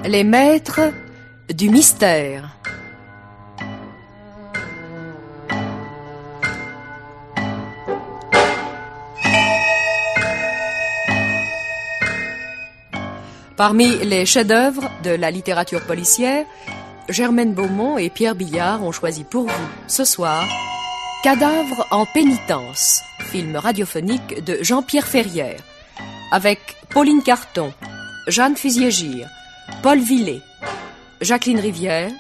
Les maîtres du mystère. Parmi les chefs-d'œuvre de la littérature policière, Germaine Beaumont et Pierre Billard ont choisi pour vous, ce soir, Cadavre en pénitence, film radiophonique de Jean-Pierre Ferrière, avec Pauline Carton, Jeanne Fusier-Gire, Paul Villet, Jacqueline Rivière,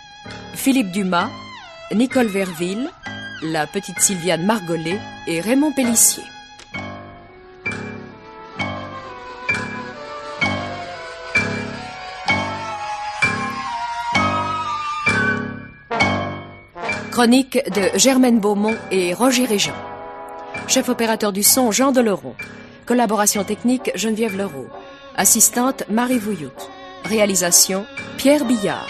Philippe Dumas, Nicole Verville, la petite Sylviane Margollet et Raymond Pélissier. Chronique de Germaine Beaumont et Roger Régent. Chef opérateur du son, Jean Deleron. Collaboration technique, Geneviève Leroux. Assistante, Marie Vouillout. Réalisation, Pierre Billard.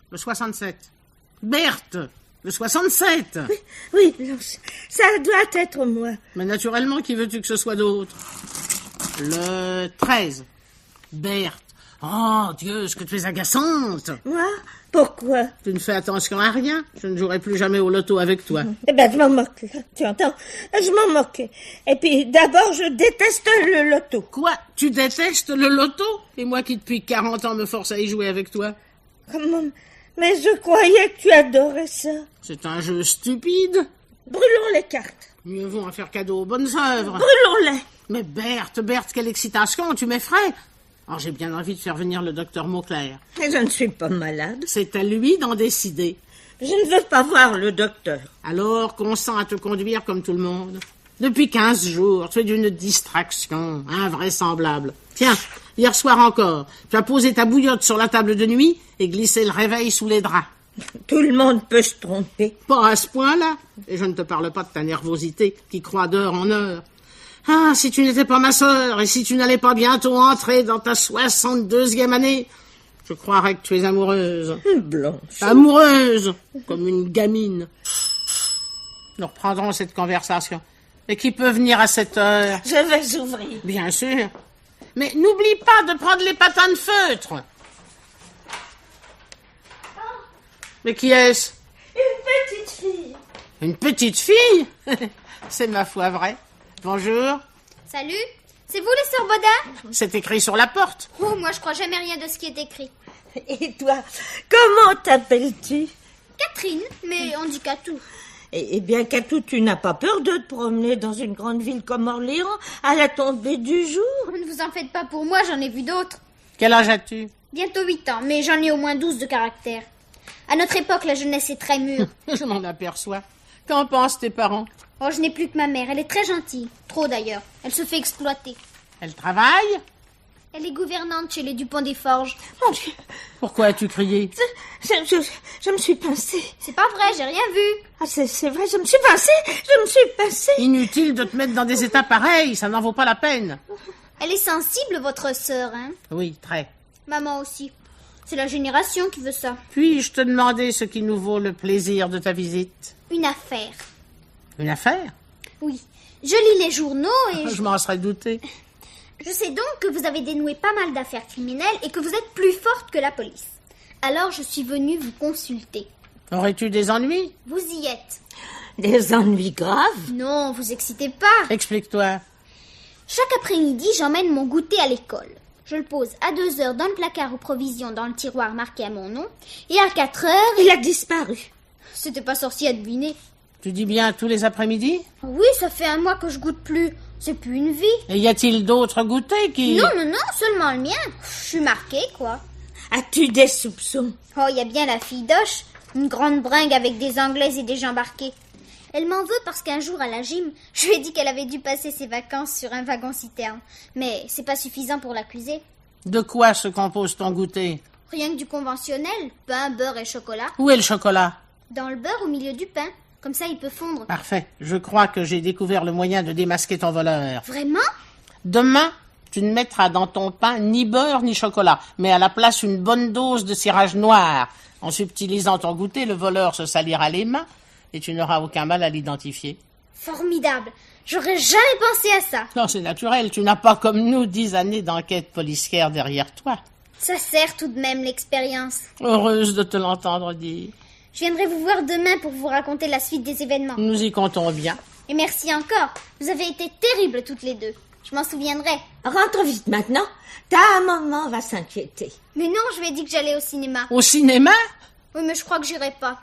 Le 67. Berthe, le 67. Oui, ça doit être moi. Mais naturellement, qui veux-tu que ce soit d'autre? Le 13. Berthe. Oh, Dieu, ce que tu es agaçante. Moi? Pourquoi? Tu ne fais attention à rien. Je ne jouerai plus jamais au loto avec toi. Eh ben, je m'en moque, là. Tu entends? Je m'en moque. Et puis, d'abord, je déteste le loto. Quoi? Tu détestes le loto? Et moi qui, depuis 40 ans, me force à y jouer avec toi? Comment? Mais je croyais que tu adorais ça. C'est un jeu stupide. Brûlons les cartes. Mieux vaut en faire cadeau aux bonnes œuvres. Brûlons-les. Mais Berthe, quelle excitation, tu m'effraies. Alors j'ai bien envie de faire venir le docteur Mauclair. Mais je ne suis pas malade. C'est à lui d'en décider. Je ne veux pas voir le docteur. Alors consens à te conduire comme tout le monde. Depuis 15 jours, tu es d'une distraction invraisemblable. Tiens, hier soir encore, tu as posé ta bouillotte sur la table de nuit et glissé le réveil sous les draps. Tout le monde peut se tromper. Pas à ce point-là. Et je ne te parle pas de ta nervosité qui croît d'heure en heure. Ah, si tu n'étais pas ma sœur et si tu n'allais pas bientôt entrer dans ta 62e année, je croirais que tu es amoureuse. Blanche. Amoureuse, comme une gamine. Nous reprendrons cette conversation. Et qui peut venir à cette heure? Je vais ouvrir. Bien sûr. Mais n'oublie pas de prendre les patins de feutre. Mais qui est-ce? Une petite fille. Une petite fille? C'est ma foi vrai. Bonjour. Salut, c'est vous les sœurs Baudin? C'est écrit sur la porte. Oh, moi je crois jamais rien de ce qui est écrit. Et toi, comment t'appelles-tu? Catherine, mais on dit Catou. Eh bien, Catou, tu n'as pas peur de te promener dans une grande ville comme Orléans à la tombée du jour? Ne vous en faites pas pour moi, j'en ai vu d'autres. Quel âge as-tu? Bientôt 8 ans, mais j'en ai au moins 12 de caractère. À notre époque, la jeunesse est très mûre. Je m'en aperçois. Qu'en pensent tes parents? Oh, je n'ai plus que ma mère, elle est très gentille. Trop d'ailleurs, elle se fait exploiter. Elle travaille? Elle est gouvernante chez les Dupont des Forges. Mon Dieu, Pourquoi as-tu crié? je me suis pincée. C'est pas vrai, j'ai rien vu. Ah, c'est vrai, je me suis pincée. Inutile de te mettre dans des états pareils, ça n'en vaut pas la peine. Elle est sensible, votre sœur, hein? Oui, très. Maman aussi. C'est la génération qui veut ça. Puis-je te demander ce qui nous vaut le plaisir de ta visite? Une affaire. Une affaire? Oui. Je lis les journaux et... Je m'en serais douté. Je sais donc que vous avez dénoué pas mal d'affaires criminelles et que vous êtes plus forte que la police. Alors je suis venue vous consulter. Aurais-tu des ennuis? Vous y êtes. Des ennuis graves? Non, vous excitez pas. Explique-toi. Chaque après-midi, j'emmène mon goûter à l'école. Je le pose à 2 heures dans le placard aux provisions dans le tiroir marqué à mon nom. Et à 4 heures... Il a disparu. C'était pas sorcier à deviner. Tu dis bien tous les après-midi? Oui, ça fait 1 mois que je goûte plus. C'est plus une vie. Et y a-t-il d'autres goûters qui... Non, seulement le mien. Je suis marquée, quoi. As-tu des soupçons? Oh, il y a bien la fille d'Oche. Une grande bringue avec des Anglaises et des gens embarqués. Elle m'en veut parce qu'un jour à la gym, je lui ai dit qu'elle avait dû passer ses vacances sur un wagon-citerne. Mais c'est pas suffisant pour l'accuser. De quoi se compose ton goûter? Rien que du conventionnel, pain, beurre et chocolat. Où est le chocolat? Dans le beurre au milieu du pain. Comme ça, il peut fondre. Parfait. Je crois que j'ai découvert le moyen de démasquer ton voleur. Vraiment? Demain, tu ne mettras dans ton pain ni beurre ni chocolat, mais à la place une bonne dose de cirage noir. En subtilisant ton goûter, le voleur se salira les mains et tu n'auras aucun mal à l'identifier. Formidable. J'aurais jamais pensé à ça. Non, c'est naturel. Tu n'as pas comme nous 10 années d'enquête policière derrière toi. Ça sert tout de même l'expérience. Heureuse de te l'entendre dire. Je viendrai vous voir demain pour vous raconter la suite des événements. Nous y comptons bien. Et merci encore. Vous avez été terribles toutes les deux. Je m'en souviendrai. Rentre vite maintenant. Ta maman va s'inquiéter. Mais non, je lui ai dit que j'allais au cinéma. Au cinéma? Oui, mais je crois que j'irai pas.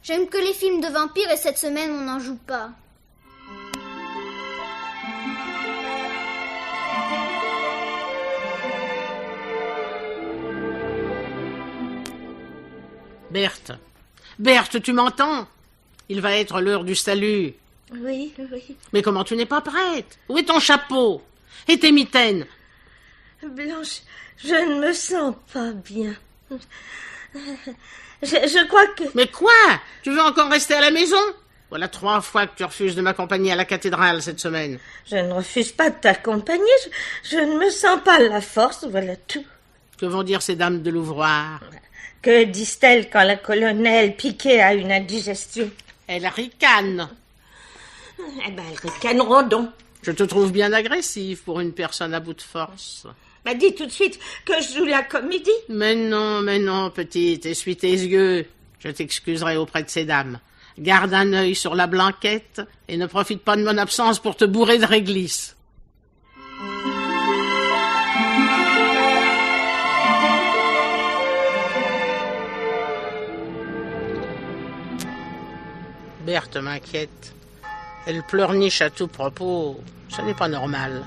J'aime que les films de vampires et cette semaine, on n'en joue pas. Berthe. Berthe, tu m'entends? Il va être l'heure du salut. Oui. Mais comment tu n'es pas prête? Où est ton chapeau? Et tes mitaines? Blanche, je ne me sens pas bien. Je crois que... Mais quoi? Tu veux encore rester à la maison? Voilà 3 fois que tu refuses de m'accompagner à la cathédrale cette semaine. Je ne refuse pas de t'accompagner. Je ne me sens pas la force, voilà tout. Que vont dire ces dames de l'ouvroir? Que disent-elles quand la colonelle Piquet a une indigestion? Elles ricanent. Eh ben, elles ricaneront donc. Je te trouve bien agressive pour une personne à bout de force. Bah, dis tout de suite que je joue la comédie. Mais non, petite, essuie tes yeux. Je t'excuserai auprès de ces dames. Garde un œil sur la Blanquette et ne profite pas de mon absence pour te bourrer de réglisse. Berthe m'inquiète. Elle pleurniche à tout propos. Ce n'est pas normal.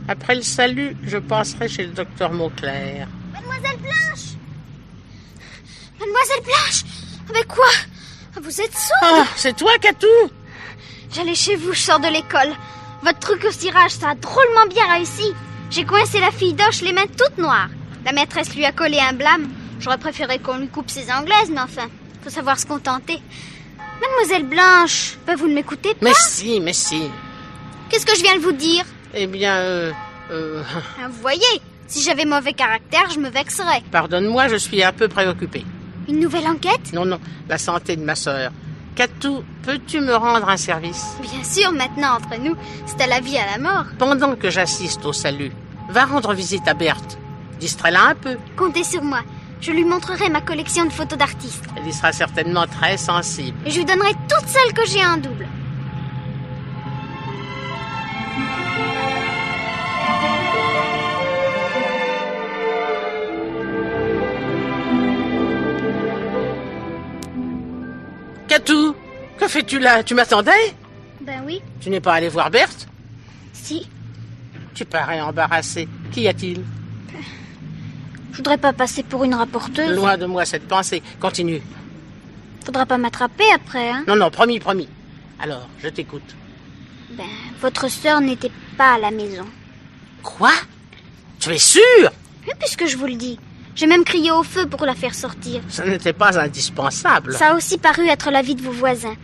Après le salut, je passerai chez le docteur Mauclair. Mademoiselle Blanche! Mademoiselle Blanche! Avec quoi? Vous êtes sourde? Ah, c'est toi, Catou? J'allais chez vous, je sors de l'école. Votre truc au cirage, ça a drôlement bien réussi. J'ai coincé la fille d'Oche les mains toutes noires. La maîtresse lui a collé un blâme. J'aurais préféré qu'on lui coupe ses anglaises, mais enfin, faut savoir se contenter. Mademoiselle Blanche, vous ne m'écoutez pas? Mais si. Qu'est-ce que je viens de vous dire? Eh bien, Vous voyez, si j'avais mauvais caractère, je me vexerais. Pardonne-moi, je suis un peu préoccupé. Une nouvelle enquête? Non, la santé de ma sœur. Catou, peux-tu me rendre un service? Bien sûr, maintenant, entre nous, c'est à la vie, à la mort. Pendant que j'assiste au salut, va rendre visite à Berthe. Distrais-la un peu. Comptez sur moi. Je lui montrerai ma collection de photos d'artistes. Elle y sera certainement très sensible. Et je lui donnerai toutes celles que j'ai en double. Catou, que fais-tu là? Tu m'attendais? Ben oui. Tu n'es pas allé voir Berthe? Si. Tu parais embarrassé. Qu'y a-t-il? Je voudrais pas passer pour une rapporteuse. Loin de moi cette pensée. Continue. Faudra pas m'attraper après, hein? Non, promis. Alors, je t'écoute. Ben, votre sœur n'était pas à la maison. Quoi? Tu es sûr? Oui, puisque je vous le dis. J'ai même crié au feu pour la faire sortir. Ce n'était pas indispensable. Ça a aussi paru être l'avis de vos voisins.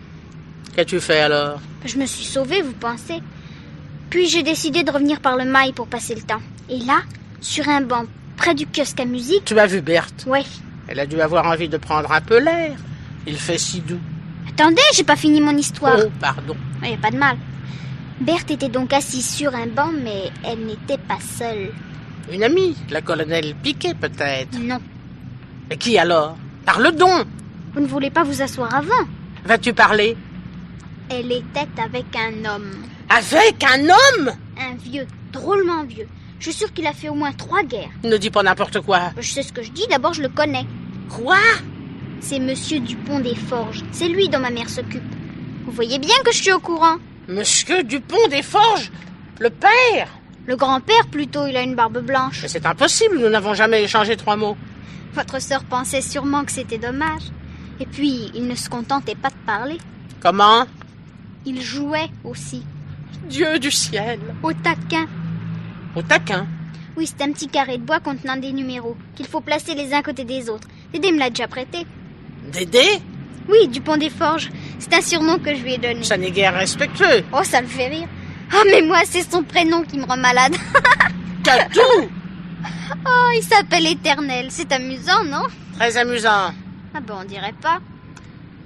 Qu'as-tu fait alors? Je me suis sauvée, vous pensez? Puis j'ai décidé de revenir par le mail pour passer le temps. Et là, sur un banc, près du kiosque à musique... Tu as vu Berthe? Oui. Elle a dû avoir envie de prendre un peu l'air. Il fait si doux. Attendez, j'ai pas fini mon histoire. Oh, pardon. Il n'y a pas de mal. Berthe était donc assise sur un banc, mais elle n'était pas seule. Une amie, la colonelle Piquet peut-être. Non. Et qui alors? Parle donc. Vous ne voulez pas vous asseoir avant? Vas-tu parler? Elle était avec un homme. Avec un homme? Un vieux, drôlement vieux. Je suis sûre qu'il a fait au moins 3 guerres. Ne dis pas n'importe quoi. Je sais ce que je dis, d'abord je le connais. Quoi? C'est Monsieur Dupont des Forges. C'est lui dont ma mère s'occupe. Vous voyez bien que je suis au courant. Monsieur Dupont des Forges? Le père? Le grand-père plutôt, il a une barbe blanche. Mais c'est impossible, nous n'avons jamais échangé 3 mots. Votre sœur pensait sûrement que c'était dommage. Et puis, il ne se contentait pas de parler. Comment? Il jouait aussi. Dieu du ciel. Au taquin. Au taquin? Oui, c'est un petit carré de bois contenant des numéros qu'il faut placer les uns à côté des autres. Dédé me l'a déjà prêté. Dédé? Oui, Dupont des Forges. C'est un surnom que je lui ai donné. Ça n'est guère respectueux. Oh, ça me fait rire. Oh, mais moi, c'est son prénom qui me rend malade. Catou! Oh, il s'appelle Éternel. C'est amusant, non? Très amusant. Ah ben, on dirait pas.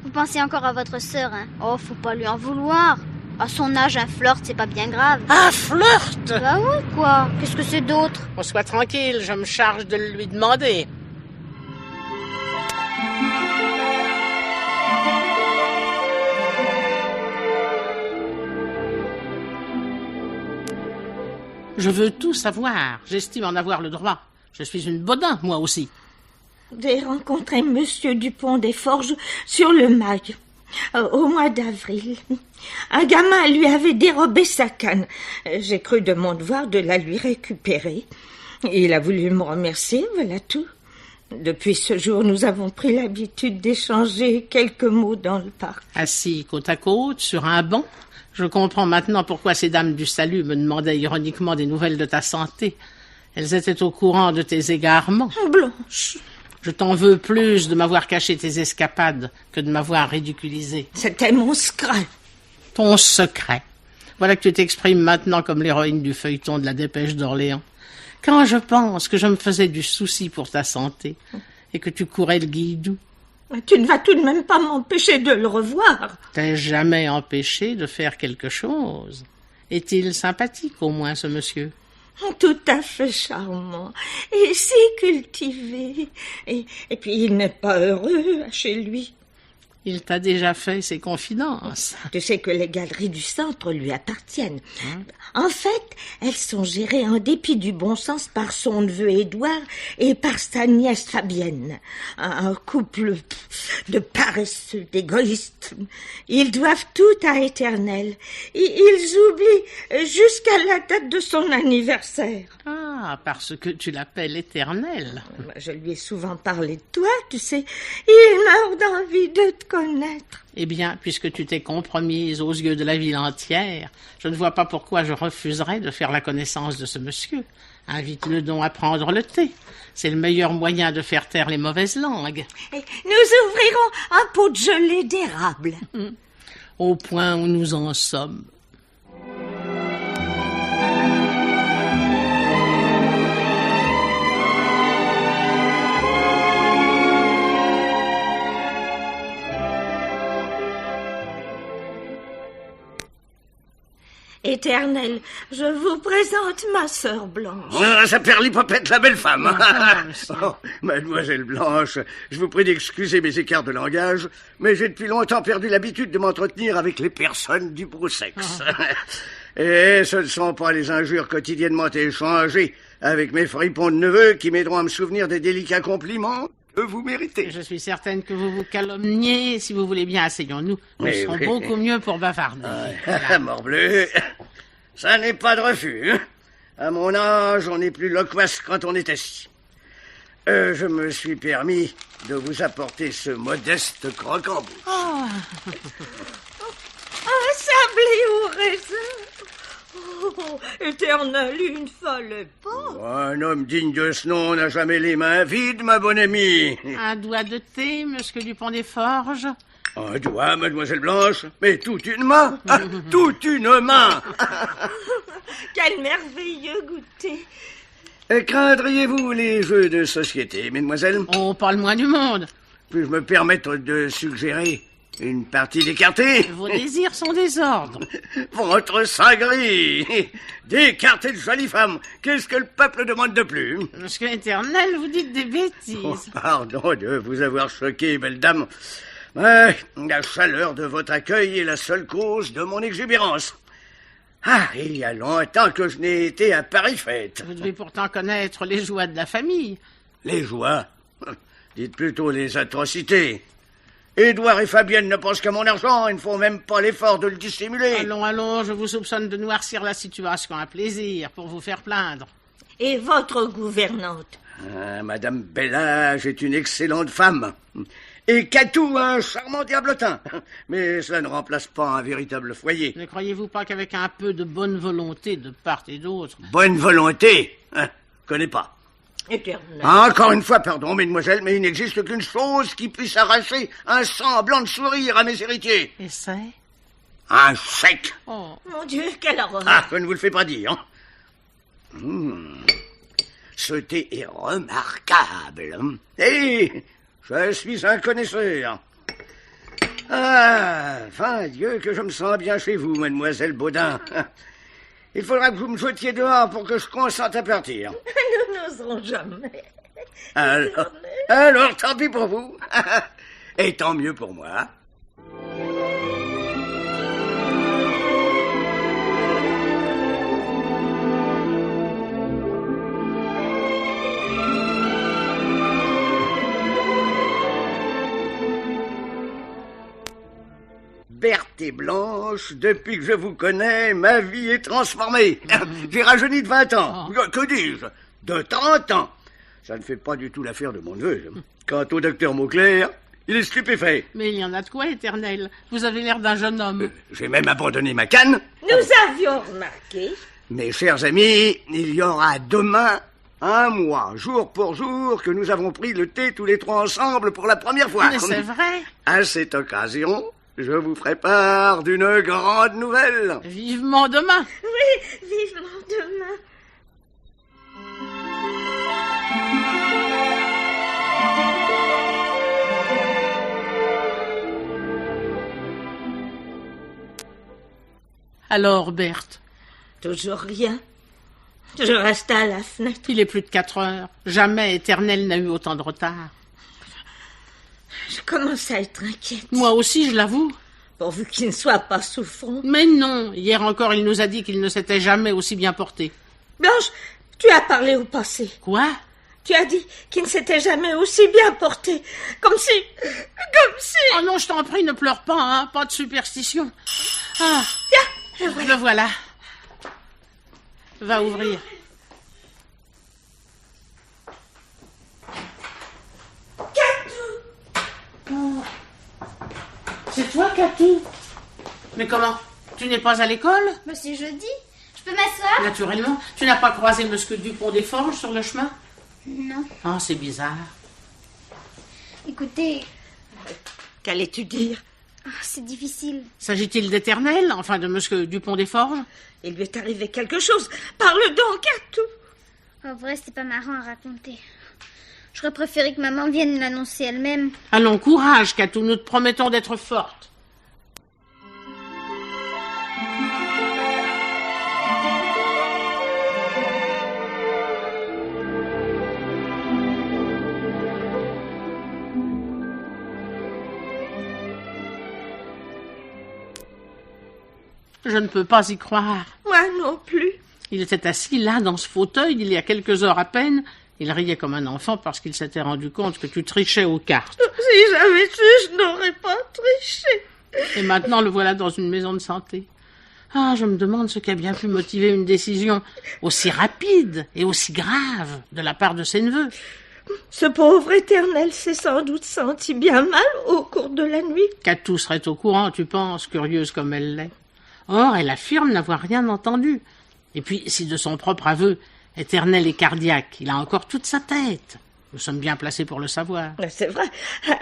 Vous pensez encore à votre sœur, hein? Oh, faut pas lui en vouloir. À son âge, un flirt, c'est pas bien grave. Un flirt! Bah ouais, quoi? Qu'est-ce que c'est d'autre? On soit tranquille, je me charge de lui demander. Je veux tout savoir. J'estime en avoir le droit. Je suis une bodin, moi aussi. J'ai rencontré Monsieur Dupont des Forges sur le Mail, au mois d'avril. Un gamin lui avait dérobé sa canne. J'ai cru de mon devoir de la lui récupérer. Il a voulu me remercier, voilà tout. Depuis ce jour, nous avons pris l'habitude d'échanger quelques mots dans le parc. Assis côte à côte, sur un banc, je comprends maintenant pourquoi ces dames du salut me demandaient ironiquement des nouvelles de ta santé. Elles étaient au courant de tes égarements. Blanche, Je t'en veux plus de m'avoir caché tes escapades que de m'avoir ridiculisé. c'était mon secret. Ton secret. Voilà que tu t'exprimes maintenant comme l'héroïne du feuilleton de la Dépêche d'Orléans. Quand je pense que je me faisais du souci pour ta santé et que tu courais le guidou, Tu ne vas tout de même pas m'empêcher de le revoir. t'es jamais empêché de faire quelque chose. Est-il sympathique au moins ce monsieur? Tout à fait charmant et si cultivé. Et puis il n'est pas heureux chez lui. Il t'a déjà fait ses confidences. Tu sais que les galeries du centre lui appartiennent. En fait, elles sont gérées en dépit du bon sens par son neveu Édouard et par sa nièce Fabienne. Un couple de paresseux, d'égoïstes. Ils doivent tout à Éternel. Ils oublient jusqu'à la date de son anniversaire. Ah, parce que tu l'appelles Éternel. Je lui ai souvent parlé de toi, tu sais. Il meurt d'envie de te connaître. Eh bien, puisque tu t'es compromise aux yeux de la ville entière, je ne vois pas pourquoi je refuserais de faire la connaissance de ce monsieur. Invite-le donc à prendre le thé. C'est le meilleur moyen de faire taire les mauvaises langues. Et nous ouvrirons un pot de gelée d'érable. Au point où nous en sommes. Éternel, je vous présente ma sœur Blanche. Ah, ça perd l'hypopète, la belle femme. monsieur. Oh, mademoiselle Blanche, je vous prie d'excuser mes écarts de langage, mais j'ai depuis longtemps perdu l'habitude de m'entretenir avec les personnes du beau sexe. Et ce ne sont pas les injures quotidiennement échangées avec mes fripons de neveux qui m'aideront à me souvenir des délicats compliments que vous méritez. Je suis certaine que vous vous calomniez. Si vous voulez bien, asseyons-nous. Nous Oui, serons oui. beaucoup mieux pour bavarder. Morbleu, ça n'est pas de refus. Hein. À mon âge, on n'est plus loquace quand on est assis. Je me suis permis de vous apporter ce modeste croquembouche. Un sablé au raisin. Oh, Éternel, une folle pas. Un homme digne de ce nom n'a jamais les mains vides, ma bonne amie. Un doigt de thé, monsieur Dupont des Forges. Un doigt, mademoiselle Blanche, mais toute une main, toute une main. Quel merveilleux goûter. Craindriez-vous les jeux de société, mesdemoiselles? Oh, pas le moins du monde. Puis-je me permettre de suggérer une partie d'écarté? Vos désirs sont des ordres. Votre sein gris. D'écarter de jolies femmes. Qu'est-ce que le peuple demande de plus? Monsieur Éternel, vous dites des bêtises. Pardon de vous avoir choqué, belle dame. Ouais, la chaleur de votre accueil est la seule cause de mon exubérance. Ah, il y a longtemps que je n'ai été à Paris fête. Vous devez pourtant connaître les joies de la famille. Les joies? Dites plutôt les atrocités. Édouard et Fabienne ne pensent qu'à mon argent, ils ne font même pas l'effort de le dissimuler. Allons, je vous soupçonne de noircir la situation à plaisir pour vous faire plaindre. Et votre gouvernante? Ah, Madame Bellage est une excellente femme. Et Catou, un charmant diablotin. Mais cela ne remplace pas un véritable foyer. Ne croyez-vous pas qu'avec un peu de bonne volonté de part et d'autre... Bonne volonté, hein, connais pas. Éternel. Encore une fois, pardon, mesdemoiselles, mais il n'existe qu'une chose qui puisse arracher un semblant de sourire à mes héritiers. Et c'est? Un chèque. Oh. Mon Dieu, quelle horreur. Ah, je ne vous le fais pas dire. Ce thé est remarquable. Et je suis un connaisseur. Ah, fin Dieu, que je me sens bien chez vous, mademoiselle Baudin. Il faudra que vous me jetiez dehors pour que je consente à partir. Nous n'oserons jamais. Alors, tant pis pour vous. Et tant mieux pour moi. Berthe et Blanche, depuis que je vous connais, ma vie est transformée. J'ai rajeuni de 20 ans. Que dis-je? De 30 ans. Ça ne fait pas du tout l'affaire de mon neveu. Quant au docteur Mauclair, il est stupéfait. Mais il y en a de quoi, Éternel. Vous avez l'air d'un jeune homme. J'ai même abandonné ma canne. Nous avions remarqué. Mes chers amis, il y aura demain un mois, jour pour jour, que nous avons pris le thé tous les trois ensemble pour la première fois. Mais c'est vrai. À cette occasion, je vous ferai part d'une grande nouvelle. Vivement demain. Oui, vivement demain. Alors, Berthe? Toujours rien. Je reste à la fenêtre. Il est plus de 4 heures. Jamais Éternel n'a eu autant de retard. Je commence à être inquiète. Moi aussi, je l'avoue. Pourvu qu'il ne soit pas souffrant. Mais non, hier encore, il nous a dit qu'il ne s'était jamais aussi bien porté. Blanche, tu as parlé au passé. Quoi? Tu as dit qu'il ne s'était jamais aussi bien porté. Comme si... Oh non, je t'en prie, ne pleure pas, hein. Pas de superstition. Ah, Tiens, le voilà. Va ouvrir. C'est toi, Catou? Mais comment? Tu n'es pas à l'école? Mais c'est jeudi. Je peux m'asseoir? Naturellement. Tu n'as pas croisé Monsieur Dupont-des-Forges sur le chemin? Non. Oh, c'est bizarre. Écoutez, qu'allais-tu dire? c'est difficile. S'agit-il d'Éternel, enfin de Monsieur Dupont-des-Forges? Il lui est arrivé quelque chose. Parle donc à tout. En vrai, c'est pas marrant à raconter. J'aurais préféré que maman vienne l'annoncer elle-même. Allons, courage, Catou, nous te promettons d'être forte. Je ne peux pas y croire. Moi non plus. Il était assis là, dans ce fauteuil, il y a quelques heures à peine. Il riait comme un enfant parce qu'il s'était rendu compte que tu trichais aux cartes. Si j'avais su, je n'aurais pas triché. Et maintenant, le voilà dans une maison de santé. Ah, je me demande ce qui a bien pu motiver une décision aussi rapide et aussi grave de la part de ses neveux. Ce pauvre Éternel s'est sans doute senti bien mal au cours de la nuit. Catou serait au courant, tu penses, curieuse comme elle l'est. Or, elle affirme n'avoir rien entendu. Et puis, si de son propre aveu, Éternel est cardiaque, il a encore toute sa tête. Nous sommes bien placés pour le savoir. C'est vrai,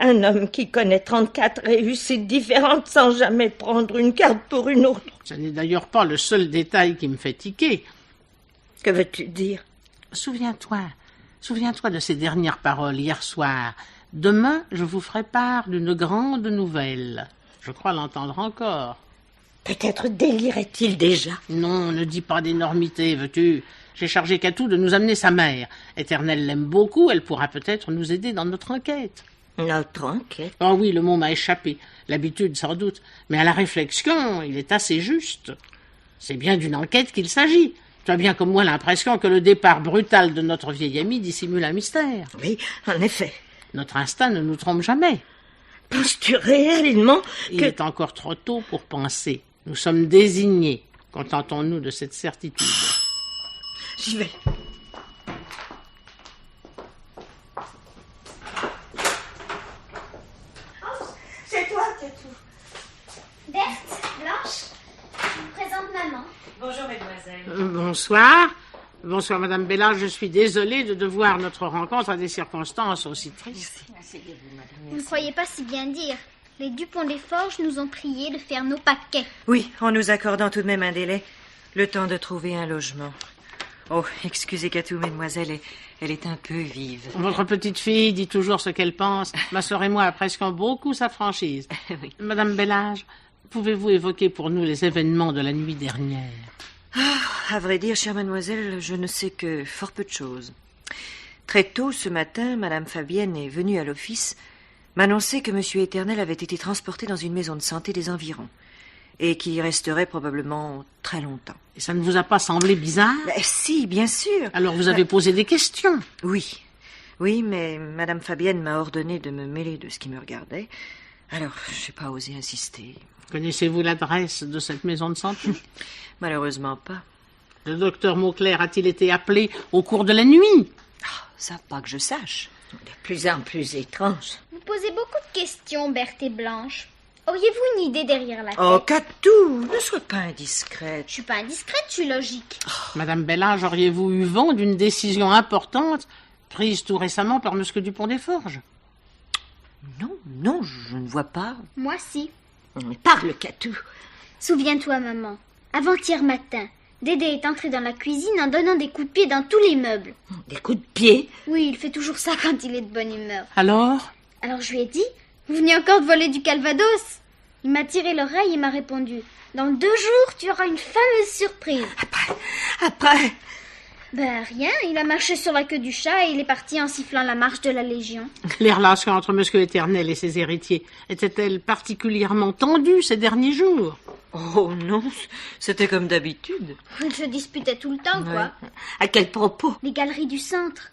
un homme qui connaît 34 réussites différentes sans jamais prendre une carte pour une autre. Ce n'est d'ailleurs pas le seul détail qui me fait tiquer. Que veux-tu dire? Souviens-toi de ces dernières paroles hier soir. Demain, je vous ferai part d'une grande nouvelle. Je crois l'entendre encore. Peut-être délirait-il déjà. Non, ne dis pas d'énormité, veux-tu? J'ai chargé Catou de nous amener sa mère. Éternel l'aime beaucoup, elle pourra peut-être nous aider dans notre enquête. Notre enquête? Oh oui, le mot m'a échappé. L'habitude, sans doute. Mais à la réflexion, il est assez juste. C'est bien d'une enquête qu'il s'agit. Tu as bien comme moi l'impression que le départ brutal de notre vieil ami dissimule un mystère. Oui, en effet. Notre instinct ne nous trompe jamais. Penses-tu réellement Il est encore trop tôt pour penser. Nous sommes désignés. Contentons-nous de cette certitude. J'y vais. C'est toi, Catou. Berthe, Blanche, je vous présente maman. Bonjour, mademoiselle. Bonsoir. Bonsoir, Madame Bella. Je suis désolée de devoir notre rencontre à des circonstances aussi tristes. Vous ne croyez pas si bien dire. Les Dupont des Forges nous ont priés de faire nos paquets. Oui, en nous accordant tout de même un délai, le temps de trouver un logement. Oh, excusez Catou, mademoiselle, elle est un peu vive. Votre petite fille dit toujours ce qu'elle pense. Ma sœur et moi apprécions beaucoup sa franchise. Oui. Madame Bellage, pouvez-vous évoquer pour nous les événements de la nuit dernière? À vrai dire, chère mademoiselle, je ne sais que fort peu de choses. Très tôt ce matin, madame Fabienne est venue à l'office m'annoncer que monsieur Éternel avait été transporté dans une maison de santé des environs et qu'il y resterait probablement très longtemps. Et ça ne vous a pas semblé bizarre? Si, bien sûr. Alors vous avez posé des questions? Oui, mais madame Fabienne m'a ordonné de me mêler de ce qui me regardait. Alors, je n'ai pas osé insister. Connaissez-vous l'adresse de cette maison de santé? Malheureusement pas. Le docteur Mauclair a-t-il été appelé au cours de la nuit? Ça, pas que je sache. De plus en plus étrange. Vous posez beaucoup de questions, Berthe et Blanche. Auriez-vous une idée derrière la tête? Oh, Catou, ne sois pas indiscrète. Je suis pas indiscrète, je suis logique. Madame Bellage, auriez-vous eu vent d'une décision importante prise tout récemment par monsieur Dupont des Forges? Non, je ne vois pas. Moi, si. Parle, Catou. Souviens-toi, maman. Avant-hier matin, Dédé est entré dans la cuisine en donnant des coups de pied dans tous les meubles. Des coups de pied? Oui, il fait toujours ça quand il est de bonne humeur. Alors? Alors je lui ai dit, vous venez encore de voler du Calvados? Il m'a tiré l'oreille et m'a répondu, dans 2 jours, tu auras une fameuse surprise. Après? Ben rien, il a marché sur la queue du chat et il est parti en sifflant la marche de la Légion. Les relations entre monsieur Éternel et ses héritiers étaient-elles particulièrement tendues ces derniers jours? Oh non, c'était comme d'habitude. Ils se disputaient tout le temps, quoi. À quel propos? Les galeries du centre.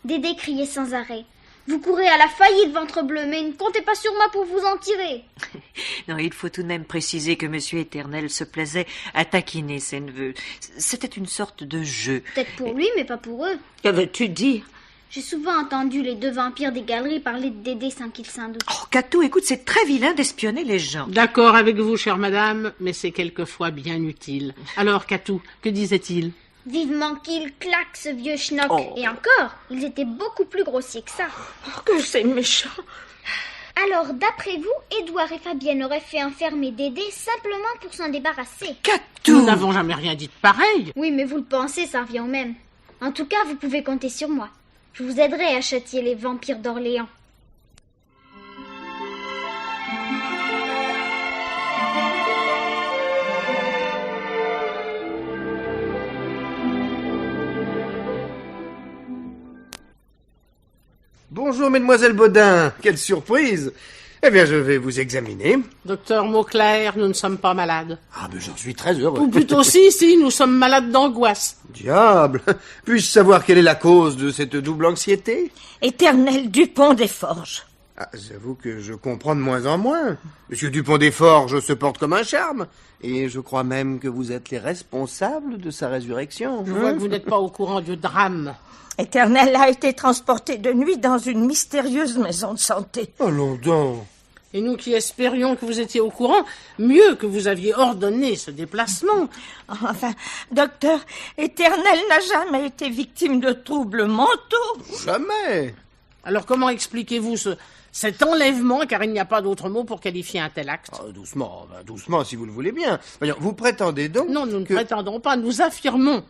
Dédé criait sans arrêt. Vous courez à la faillite, ventre bleu, mais ne comptez pas sur moi pour vous en tirer. Non, il faut tout de même préciser que monsieur Éternel se plaisait à taquiner ses neveux. C'était une sorte de jeu. Peut-être pour lui, mais pas pour eux. Que veux-tu dire? J'ai souvent entendu les 2 vampires des galeries parler de Dédé sans qu'ils s'en doutent. Oh, Catou, écoute, c'est très vilain d'espionner les gens. D'accord avec vous, chère madame, mais c'est quelquefois bien utile. Alors, Catou, que disait-il? Vivement qu'il claque, ce vieux schnock. Oh. Et encore, ils étaient beaucoup plus grossiers que ça. Oh, que c'est méchant. Alors, d'après vous, Édouard et Fabienne auraient fait enfermer Dédé simplement pour s'en débarrasser. Catou! Nous n'avons jamais rien dit de pareil. Oui, mais vous le pensez, ça revient au même. En tout cas, vous pouvez compter sur moi. Je vous aiderai à châtier les vampires d'Orléans. Bonjour, mademoiselle Baudin. Quelle surprise. Eh bien, je vais vous examiner. Docteur Mauclair, nous ne sommes pas malades. Ah, ben, j'en suis très heureux. Ou plutôt si, nous sommes malades d'angoisse. Diable. Puis-je savoir quelle est la cause de cette double anxiété? Éternel Dupont des Forges. Ah, j'avoue que je comprends de moins en moins. Monsieur Dupont des Forges se porte comme un charme. Et je crois même que vous êtes les responsables de sa résurrection. Je vois que vous n'êtes pas au courant du drame. Éternel a été transporté de nuit dans une mystérieuse maison de santé. Allons donc. Et nous qui espérions que vous étiez au courant, mieux que vous aviez ordonné ce déplacement. Enfin, docteur, Éternel n'a jamais été victime de troubles mentaux. Jamais. Alors comment expliquez-vous cet enlèvement, car il n'y a pas d'autre mot pour qualifier un tel acte? Ah, doucement, si vous le voulez bien. Voyons, vous prétendez donc Non, nous ne que... prétendons pas, nous affirmons.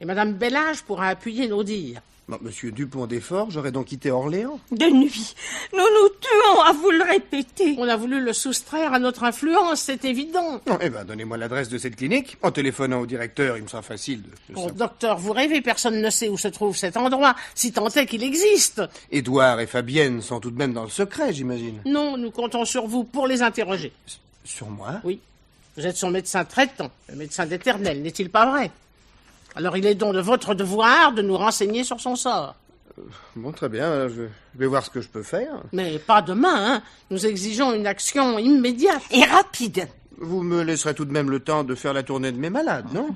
Et Madame Bellage pourra appuyer nos dires. Non, monsieur Dupont des Forges aurait donc quitté Orléans? De nuit, nous nous tuons à vous le répéter. On a voulu le soustraire à notre influence, c'est évident. Eh ben, donnez-moi l'adresse de cette clinique. En téléphonant au directeur, il me sera facile de Bon, savoir. docteur, vous rêvez, personne ne sait où se trouve cet endroit, si tant est qu'il existe. Édouard et Fabienne sont tout de même dans le secret, j'imagine. Non, nous comptons sur vous pour les interroger. Sur moi? Oui, vous êtes son médecin traitant, le médecin d'Éternel, n'est-il pas vrai? Alors il est donc de votre devoir de nous renseigner sur son sort. Bon, très bien, alors je vais voir ce que je peux faire. Mais pas demain, hein. Nous exigeons une action immédiate. Et rapide. Vous me laisserez tout de même le temps de faire la tournée de mes malades, non?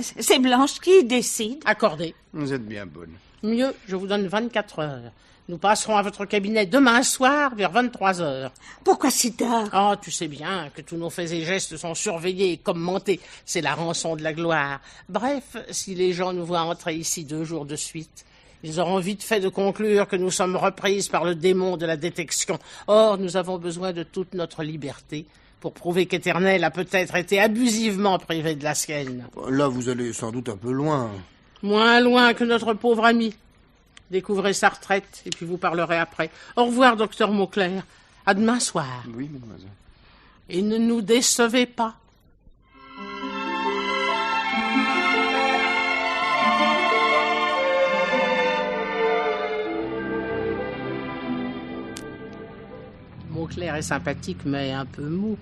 C'est Blanche qui décide. Accordé. Vous êtes bien bonne. Mieux, je vous donne 24 heures. Nous passerons à votre cabinet demain soir vers 23 heures. Pourquoi si tard? Oh, tu sais bien que tous nos faits et gestes sont surveillés et commentés. C'est la rançon de la gloire. Bref, si les gens nous voient entrer ici 2 jours de suite, ils auront vite fait de conclure que nous sommes reprises par le démon de la détection. Or, nous avons besoin de toute notre liberté pour prouver qu'Éternel a peut-être été abusivement privé de la sienne. Là, vous allez sans doute un peu loin. Moins loin que notre pauvre ami. Découvrez sa retraite, et puis vous parlerez après. Au revoir, docteur Mauclair. À demain soir. Oui, mademoiselle. Et ne nous décevez pas. Mauclair est sympathique, mais un peu mou.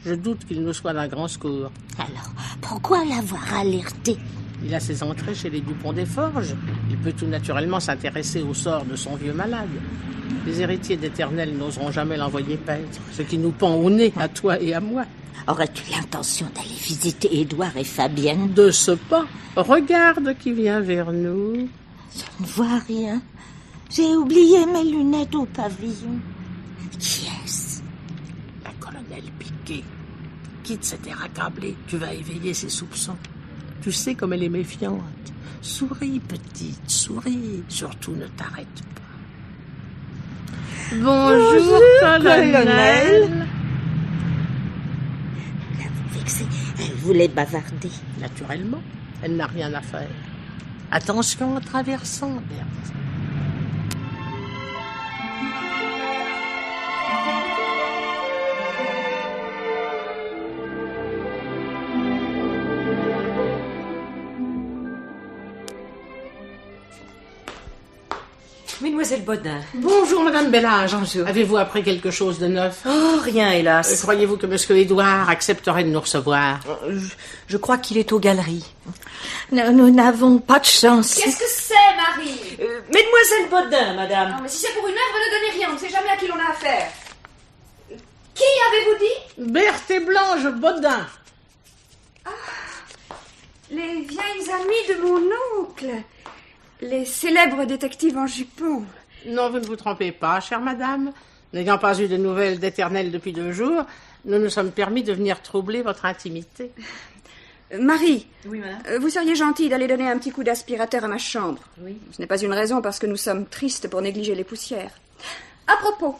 Je doute qu'il nous soit d'un grand secours. Alors, pourquoi l'avoir alerté? Il a ses entrées chez les Dupont des Forges. Il peut tout naturellement s'intéresser au sort de son vieux malade. Les héritiers d'Éternel n'oseront jamais l'envoyer paître, ce qui nous pend au nez, à toi et à moi. Aurais-tu l'intention d'aller visiter Édouard et Fabienne? De ce pas, regarde qui vient vers nous. Je ne vois rien. J'ai oublié mes lunettes au pavillon. Qui est-ce? La colonelle Piquet. Quitte cet air accablé, tu vas éveiller ses soupçons. Tu sais comme elle est méfiante. Souris, petite, souris. Surtout ne t'arrête pas. Bonjour, colonel. L'avoue vexée, elle voulait bavarder. Naturellement, elle n'a rien à faire. Attention en traversant, Berthe. Mademoiselle Bodin. Bonjour, Madame Bellage. Bonjour. Avez-vous appris quelque chose de neuf? Oh, rien, hélas. Croyez-vous que Monsieur Édouard accepterait de nous recevoir? Je crois qu'il est aux galeries. Nous n'avons pas de chance. Qu'est-ce que c'est, Marie? Mademoiselle Bodin, madame. Non, mais si c'est pour une œuvre, ne donnez rien. On ne sait jamais à qui l'on a affaire. Qui avez-vous dit? Berthe et Blanche Bodin. Les vieilles amies de mon oncle. Les célèbres détectives en jupon. Non, vous ne vous trompez pas, chère madame. N'ayant pas eu de nouvelles d'Éternel depuis 2 jours, nous nous sommes permis de venir troubler votre intimité. Marie. Oui, madame. Vous seriez gentille d'aller donner un petit coup d'aspirateur à ma chambre. Oui. Ce n'est pas une raison parce que nous sommes tristes pour négliger les poussières. À propos,